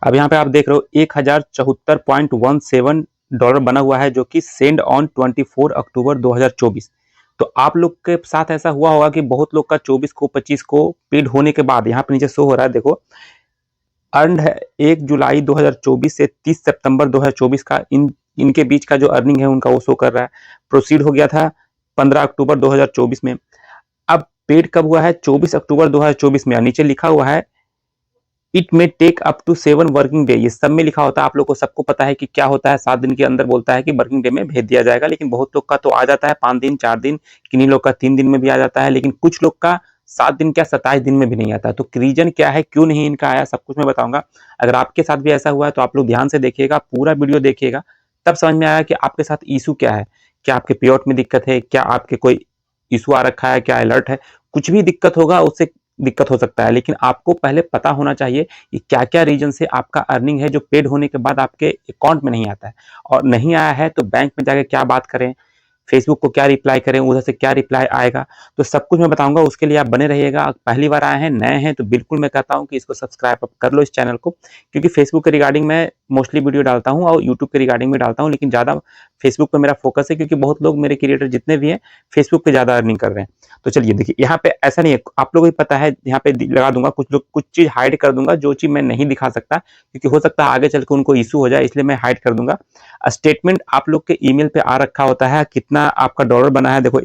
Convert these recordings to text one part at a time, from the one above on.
अब यहाँ पे आप देख रहे हो 1074.17 डॉलर बना हुआ है, जो कि सेंड ऑन 24 अक्टूबर 2024। तो आप लोग के साथ ऐसा हुआ होगा कि बहुत लोग का 24 को 25 को पेड होने के बाद यहाँ पे नीचे शो हो रहा है, देखो अर्न है 1 जुलाई 2024 से 30 सितंबर 2024 का, इनके बीच का जो अर्निंग है उनका वो शो कर रहा है। प्रोसीड हो गया था 15 अक्टूबर 2024 में। अब पेड कब हुआ है? 24 अक्टूबर 2024 में। नीचे लिखा हुआ है it may take up to 7 working day. ये सब में लिखा होता है, आप लोग को सबको पता है कि क्या होता है, 7 दिन के अंदर बोलता है कि वर्किंग डे में भेज दिया जाएगा। लेकिन बहुत लोग का तो आ जाता है 5 दिन 4 दिन, किन्हीं लोग का 3 दिन में भी आ जाता है, लेकिन कुछ लोग का 7 दिन क्या 27 दिन में भी नहीं आता। तो रीजन क्या है, क्यों नहीं इनका आया, सब कुछ मैं बताऊंगा। अगर आपके साथ भी ऐसा हुआ है तो आप लोग ध्यान से देखिएगा, पूरा वीडियो देखिएगा, तब समझ में आएगा कि आपके साथ इशू क्या है। क्या आपके पेआउट में दिक्कत है, क्या आपके कोई इशू आ रखा है, क्या अलर्ट है, कुछ भी दिक्कत होगा उससे दिक्कत हो सकता है। लेकिन आपको पहले पता होना चाहिए कि क्या क्या रीजन से आपका अर्निंग है जो पेड होने के बाद आपके अकाउंट में नहीं आता है। और नहीं आया है तो बैंक में जाके क्या बात करें, फेसबुक को क्या रिप्लाई करें, उधर से क्या रिप्लाई आएगा, तो सब कुछ मैं बताऊंगा। उसके लिए आप बने रहिएगा। पहली बार आए हैं, नए हैं, तो बिल्कुल मैं कहता हूं कि इसको सब्सक्राइब कर लो इस चैनल को, क्योंकि फेसबुक के रिगार्डिंग मैं मोस्टली वीडियो डालता हूं और यूट्यूब के रिगार्डिंग में डालता हूं, लेकिन ज़्यादा फेसबुक पे मेरा फोकस है, क्योंकि बहुत लोग मेरे क्रिएटर जितने भी हैं फेसबुक पे ज़्यादा अर्निंग कर रहे हैं। तो चलिए देखिए, यहाँ पे ऐसा नहीं है, आप लोगों को पता है, यहाँ पे लगा दूंगा कुछ लोग, कुछ चीज़ हाइड कर दूंगा जो चीज़ मैं नहीं दिखा सकता, क्योंकि हो सकता है आगे चल के उनको इशू हो जाए, इसलिए मैं हाइड कर दूंगा। स्टेटमेंट आप लोग के ईमेल पे आ रखा होता है, कितना आपका डॉलर बना है, देखो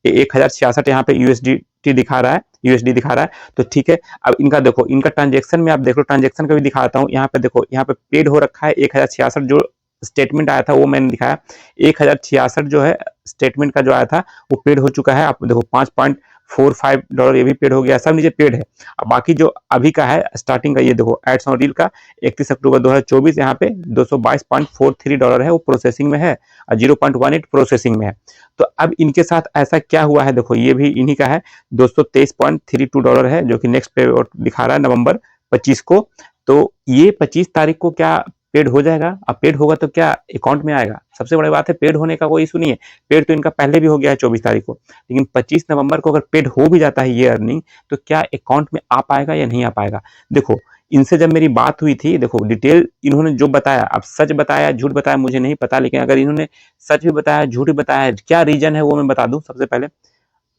1066 यहाँ पे यूएसडी दिखा रहा है, यूएसडी दिखा रहा है, तो ठीक है। अब इनका देखो, इनका ट्रांजेक्शन में आप देखो, ट्रांजेक्शन का भी दिखाता हूँ। यहाँ पे देखो, यहाँ पे पेड हो रखा है 1066, जो स्टेटमेंट आया था वो मैंने दिखाया। 1066 जो है स्टेटमेंट का जो आया था वो पेड हो चुका है। आप देखो 5.45 डॉलर ये भी पेड हो गया, सब नीचे पेड है। अब बाकी जो अभी का है स्टार्टिंग का, ये देखो एड्स ऑन रील का 31 अक्टूबर 2024, यहाँ पे 222.43 डॉलर है, वो प्रोसेसिंग में है, और 0.18 प्रोसेसिंग में है। तो अब इनके साथ ऐसा क्या हुआ है, देखो ये भी इन्हीं का है, 223.32 डॉलर है, जो कि नेक्स्ट पे दिखा रहा है नवंबर 25 को। तो ये 25 तारीख को क्या पेड हो जाएगा? अब पेड होगा तो क्या अकाउंट में आएगा? सबसे बड़ी बात है, पेड होने का कोई इशू नहीं है, पेड तो इनका पहले भी हो गया है 24 तारीख को, लेकिन 25 नवंबर को अगर पेड हो भी जाता है ये अर्निंग, तो क्या अकाउंट में आ पाएगा या नहीं आ पाएगा? देखो, इनसे जब मेरी बात हुई थी, देखो डिटेल इन्होंने जो बताया, अब सच बताया झूठ बताया मुझे नहीं पता, लेकिन अगर इन्होंने सच भी बताया झूठ भी बताया, क्या रीजन है वो मैं बता दूं। सबसे पहले,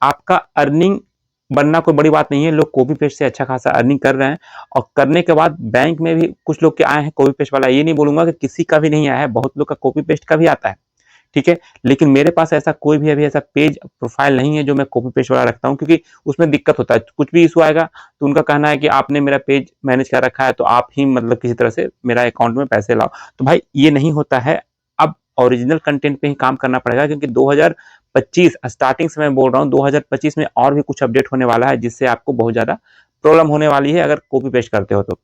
आपका अर्निंग बनना कोई बड़ी बात नहीं है, लोग कॉपी पेस्ट से अच्छा खासा अर्निंग कर रहे हैं, और करने के बाद बैंक में भी कुछ लोग के आए हैं कॉपी पेस्ट वाला, ये नहीं बोलूंगा कि किसी का भी नहीं आया है, बहुत लोग का कॉपी पेस्ट का भी आता है, ठीक है। लेकिन मेरे पास ऐसा कोई भी अभी ऐसा पेज प्रोफाइल नहीं है जो मैं कॉपी पेस्ट वाला रखता हूं, क्योंकि उसमें दिक्कत होता है, कुछ भी इशू आएगा तो उनका कहना है कि आपने मेरा पेज मैनेज कर रखा है, तो आप ही मतलब किसी तरह से मेरा अकाउंट में पैसे लाओ। तो भाई ये नहीं होता है, अब ओरिजिनल कंटेंट पे ही काम करना पड़ेगा, क्योंकि 2025 स्टार्टिंग से मैं बोल रहा हूँ, 2025 में और भी कुछ अपडेट होने वाला है, जिससे आपको बहुत ज्यादा प्रॉब्लम होने वाली है अगर कॉपी पेस्ट करते हो तो।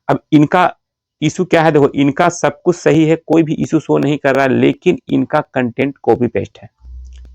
अब इनका इशू क्या है, देखो इनका सब कुछ सही है, कोई भी इशू शो नहीं कर रहा है, लेकिन इनका कंटेंट कॉपी पेस्ट है।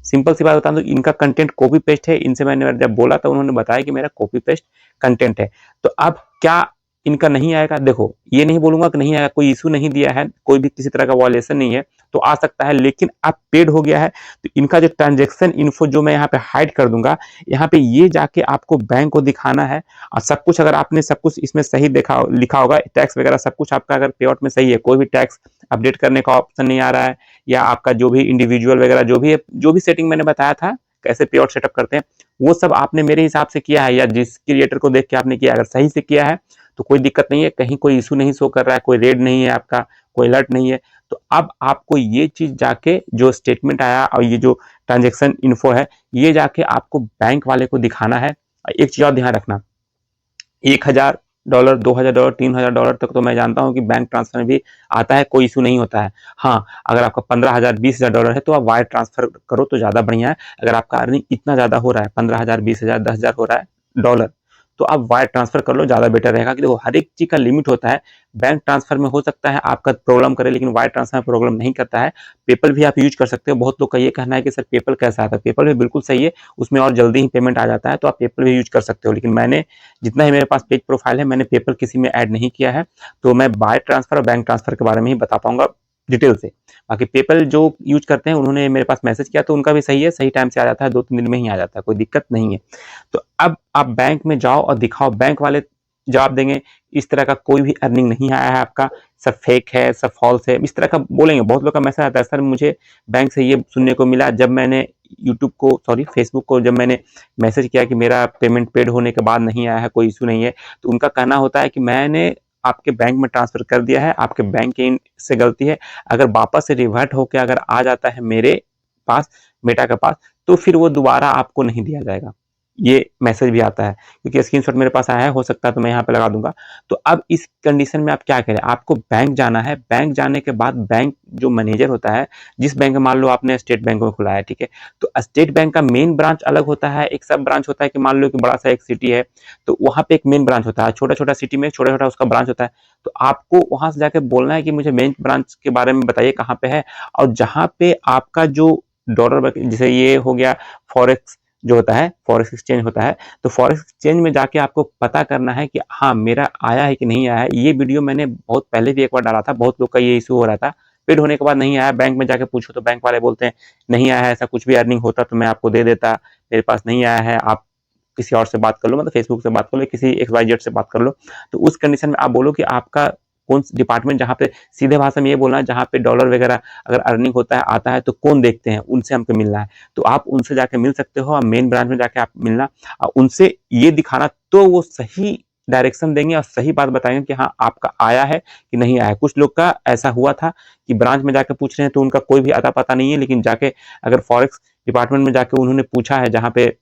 सिंपल सी बात बता दूं, इनका कंटेंट कॉपी पेस्ट है। इनसे मैंने जब बोला था, उन्होंने बताया कि मेरा कॉपी पेस्ट कंटेंट है। तो अब क्या इनका नहीं आएगा? देखो, ये नहीं बोलूंगा कि नहीं आएगा, कोई इशू नहीं दिया है, कोई भी किसी तरह का वॉयलेशन नहीं है, तो आ सकता है। लेकिन अब पेड हो गया है, तो इनका जो ट्रांजेक्शन इन्फो जो मैं यहाँ पे हाइड कर दूंगा, यहाँ पे ये जाके आपको बैंक को दिखाना है, और सब कुछ अगर आपने सब कुछ इसमें सही देखा लिखा होगा, टैक्स वगैरह सब कुछ आपका अगर पेआउट में सही है, कोई भी टैक्स अपडेट करने का ऑप्शन नहीं आ रहा है, या आपका जो भी इंडिविजुअल वगैरह जो भी है, जो भी सेटिंग मैंने बताया था कैसे पेआउट सेटअप करते हैं, वो सब आपने मेरे हिसाब से किया है, या जिस क्रिएटर को देख के आपने किया, अगर सही से किया है तो कोई दिक्कत नहीं है, कहीं कोई इशू नहीं शो कर रहा है, कोई रेड नहीं है आपका, कोई अलर्ट नहीं है। तो अब आपको ये चीज जाके, जो स्टेटमेंट आया और ये जो ट्रांजेक्शन इन्फो है, ये जाके आपको बैंक वाले को दिखाना है। एक चीज और ध्यान रखना, $1000, $2000, $3000 तक तो मैं जानता हूं कि बैंक ट्रांसफर में भी आता है, कोई इशू नहीं होता है। हाँ, अगर आपका 15,000 $20,000 है तो आप वायर ट्रांसफर करो तो ज्यादा बढ़िया है। अगर आपका अर्निंग इतना ज्यादा हो रहा है, 15,000 20,000 10,000 हो रहा है डॉलर, तो आप वायर ट्रांसफर कर लो, ज्यादा बेटर रहेगा। कि देखो, हर एक चीज का लिमिट होता है। बैंक ट्रांसफर में हो सकता है आपका प्रॉब्लम करे, लेकिन वायर ट्रांसफर में प्रॉब्लम नहीं करता है। पेपल भी आप यूज कर सकते हो। बहुत लोग का ये कहना है कि सर पेपल कैसा आता है, पेपल भी बिल्कुल सही है, उसमें और जल्दी ही पेमेंट आ जाता है, तो आप पेपल भी यूज कर सकते हो। लेकिन मैंने जितना ही मेरे पास पेज प्रोफाइल है, मैंने पेपल किसी में ऐड नहीं किया है, तो मैं वायर ट्रांसफर और बैंक ट्रांसफर के बारे में ही बता पाऊंगा डिटेल से। बाकी पेपल जो यूज करते हैं, उन्होंने मेरे पास मैसेज किया, तो उनका भी सही है, सही टाइम से आ जाता है, 2-3 दिन में ही आ जाता है, कोई दिक्कत नहीं है। तो अब आप बैंक में जाओ और दिखाओ, बैंक वाले जवाब देंगे इस तरह का कोई भी अर्निंग नहीं आया है आपका, सब फेक है, सब फॉल्स है, इस तरह का बोलेंगे। बहुत लोग का मैसेज आता है, सर मुझे बैंक से ये सुनने को मिला जब मैंने फेसबुक को जब मैंने मैसेज किया कि मेरा पेमेंट पेड होने के बाद नहीं आया है, कोई इशू नहीं है। तो उनका कहना होता है कि मैंने आपके बैंक में ट्रांसफर कर दिया है, आपके बैंक के से गलती है, अगर वापस से रिवर्ट होकर अगर आ जाता है मेरे पास, मेटा के पास, तो फिर वो दोबारा आपको नहीं दिया जाएगा। ये मैसेज भी आता है, क्योंकि स्क्रीनशॉट मेरे पास आया है, हो सकता है तो मैं यहाँ पे लगा दूंगा। तो अब इस कंडीशन में आप क्या करें, आपको बैंक जाना है। बैंक जाने के बाद बैंक जो मैनेजर होता है, जिस बैंक में मान लो आपने स्टेट बैंक में खुला है, ठीक है, तो स्टेट बैंक का मेन ब्रांच अलग होता है, एक सब ब्रांच होता है कि मान लो कि बड़ा सा एक सिटी है, तो वहां पे एक मेन ब्रांच होता है, छोटा छोटा सिटी में छोटा छोटा उसका ब्रांच होता है। तो आपको वहां से जाके बोलना है कि मुझे मेन ब्रांच के बारे में बताइए कहाँ पे है, और जहां पे आपका जो डॉलर, जैसे ये हो गया फॉरेक्स जो होता है, फॉरेक्स एक्सचेंज होता है, तो फॉरेक्स एक्सचेंज में जाके आपको पता करना है कि हाँ मेरा आया है कि नहीं आया है। ये वीडियो मैंने बहुत पहले भी एक बार डाला था, बहुत लोग का ये इशू हो रहा था, पेड होने के बाद नहीं आया, बैंक में जाके पूछो तो बैंक वाले बोलते हैं नहीं आया है, ऐसा कुछ भी अर्निंग होता तो मैं आपको दे देता, मेरे पास नहीं आया है, आप किसी और से बात कर लो, मतलब फेसबुक से बात कर लो, किसी XYZ से बात कर लो। तो उस कंडीशन में आप बोलो कि आपका कौन डिपार्टमेंट, जहाँ पे सीधे भाषा में ये बोलना है, जहाँ पे डॉलर वगैरह अगर अर्निंग होता है आता है तो कौन देखते हैं, उनसे हमको मिलना है। तो आप उनसे जाके मिल सकते हो, मेन ब्रांच में जाके आप मिलना और उनसे ये दिखाना, तो वो सही डायरेक्शन देंगे और सही बात बताएंगे कि हाँ आपका आया है कि नहीं आया है। कुछ लोग का ऐसा हुआ था कि ब्रांच में जाके पूछ रहे हैं तो उनका कोई भी अता पता नहीं है, लेकिन जाके अगर फॉरेक्स डिपार्टमेंट में जाके उन्होंने पूछा है, जहाँ पे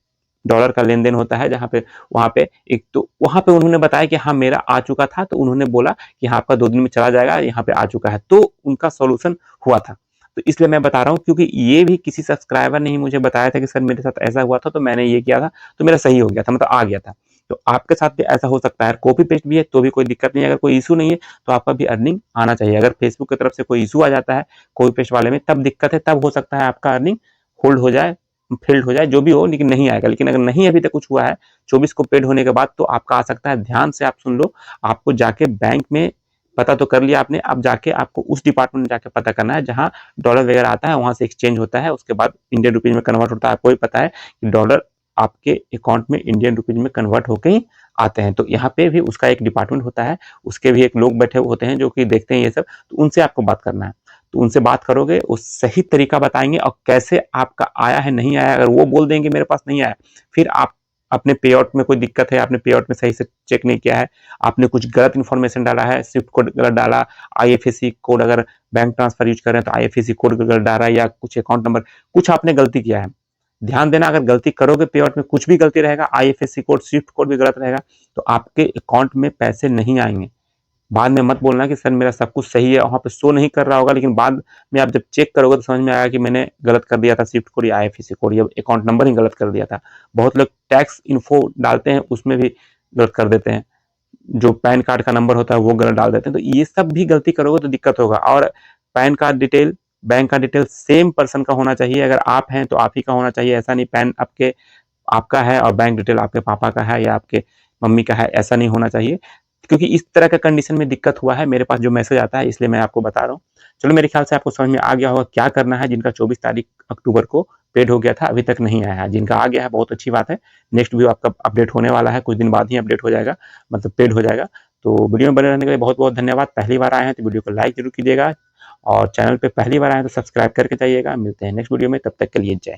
डॉलर का लेन देन होता है, जहाँ पे वहां पे एक, तो वहां पे उन्होंने बताया कि हाँ मेरा आ चुका था, तो उन्होंने बोला कि हाँ आपका 2 दिन में चला जाएगा, यहाँ पे आ चुका है, तो उनका सोल्यूशन हुआ था। तो इसलिए मैं बता रहा हूँ, क्योंकि ये भी किसी सब्सक्राइबर ने ही मुझे बताया था कि सर मेरे साथ ऐसा हुआ था, तो मैंने ये किया था तो मेरा सही हो गया था, मतलब आ गया था। तो आपके साथ भी ऐसा हो सकता है, कॉपी पेस्ट भी है तो भी कोई दिक्कत नहीं है, अगर कोई इशू नहीं है तो आपका भी अर्निंग आना चाहिए। अगर फेसबुक की तरफ से कोई इशू आ जाता है कॉपी पेस्ट वाले में, तब दिक्कत है, तब हो सकता है आपका अर्निंग होल्ड हो जाए, फेल्ड हो जाए, जो भी हो, लेकिन नहीं आएगा। लेकिन अगर नहीं अभी तक कुछ हुआ है 24 को पेड होने के बाद, तो आपका आ सकता है। ध्यान से आप सुन लो, आपको जाके बैंक में पता तो कर लिया आपने, अब जाके आपको उस डिपार्टमेंट में जाके पता करना है जहां डॉलर वगैरह आता है, वहां से एक्सचेंज होता है, उसके बाद इंडियन रुपीज में कन्वर्ट होता है। आपको भी पता है कि डॉलर आपके अकाउंट में इंडियन रुपीज में कन्वर्ट होकर ही आते हैं। तो यहाँ पे भी उसका एक डिपार्टमेंट होता है, उसके भी एक लोग बैठे होते हैं जो कि देखते हैं ये सब, तो उनसे आपको बात करना है। तो उनसे बात करोगे, वो सही तरीका बताएंगे और कैसे आपका आया है नहीं आया। अगर वो बोल देंगे मेरे पास नहीं आया, फिर आप अपने पे आउट में कोई दिक्कत है, आपने पे आउट में सही से चेक नहीं किया है, आपने कुछ गलत इन्फॉर्मेशन डाला है, स्विफ्ट कोड गलत डाला, IFSC कोड, अगर बैंक ट्रांसफर यूज कर रहे हैं तो IFSC कोड गलत डाला, या कुछ अकाउंट नंबर, कुछ आपने गलती किया है। ध्यान देना, अगर गलती करोगे पे आउट में कुछ भी गलती रहेगा, IFSC कोड स्विफ्ट कोड भी गलत रहेगा, तो आपके अकाउंट में पैसे नहीं आएंगे। बाद में मत बोलना कि सर मेरा सब कुछ सही है, वहां पे शो नहीं कर रहा होगा, लेकिन बाद में आप जब चेक करोगे तो समझ में आएगा कि मैंने गलत कर दिया था, स्विफ्ट कोड या IFSC कोड या अकाउंट नंबर ही गलत कर दिया था। बहुत लोग टैक्स इन्फो डालते हैं, उसमें भी गलत कर देते हैं, जो पैन कार्ड का नंबर होता है वो गलत डाल देते हैं। तो ये सब भी गलती करोगे तो दिक्कत होगा। और पैन कार्ड डिटेल, बैंक का डिटेल सेम पर्सन का होना चाहिए। अगर आप हैं तो आप ही का होना चाहिए, ऐसा नहीं पैन आपका है और बैंक डिटेल आपके पापा का है या आपके मम्मी का है, ऐसा नहीं होना चाहिए। क्योंकि इस तरह का कंडीशन में दिक्कत हुआ है, मेरे पास जो मैसेज आता है, इसलिए मैं आपको बता रहा हूँ। चलो, मेरे ख्याल से आपको समझ में आ गया होगा क्या करना है। जिनका 24 तारीख अक्टूबर को पेड हो गया था, अभी तक नहीं आया है, जिनका आ गया है बहुत अच्छी बात है। नेक्स्ट वीडियो आपका अपडेट होने वाला है, कुछ दिन बाद ही अपडेट हो जाएगा, मतलब पेड हो जाएगा। तो वीडियो में बने रहने के लिए बहुत बहुत धन्यवाद। पहली बार आए हैं तो वीडियो को लाइक जरूर कीजिएगा, और चैनल पे पहली बार आए हैं तो सब्सक्राइब करके जाइएगा। मिलते हैं नेक्स्ट वीडियो में, तब तक के लिए जय हिंद।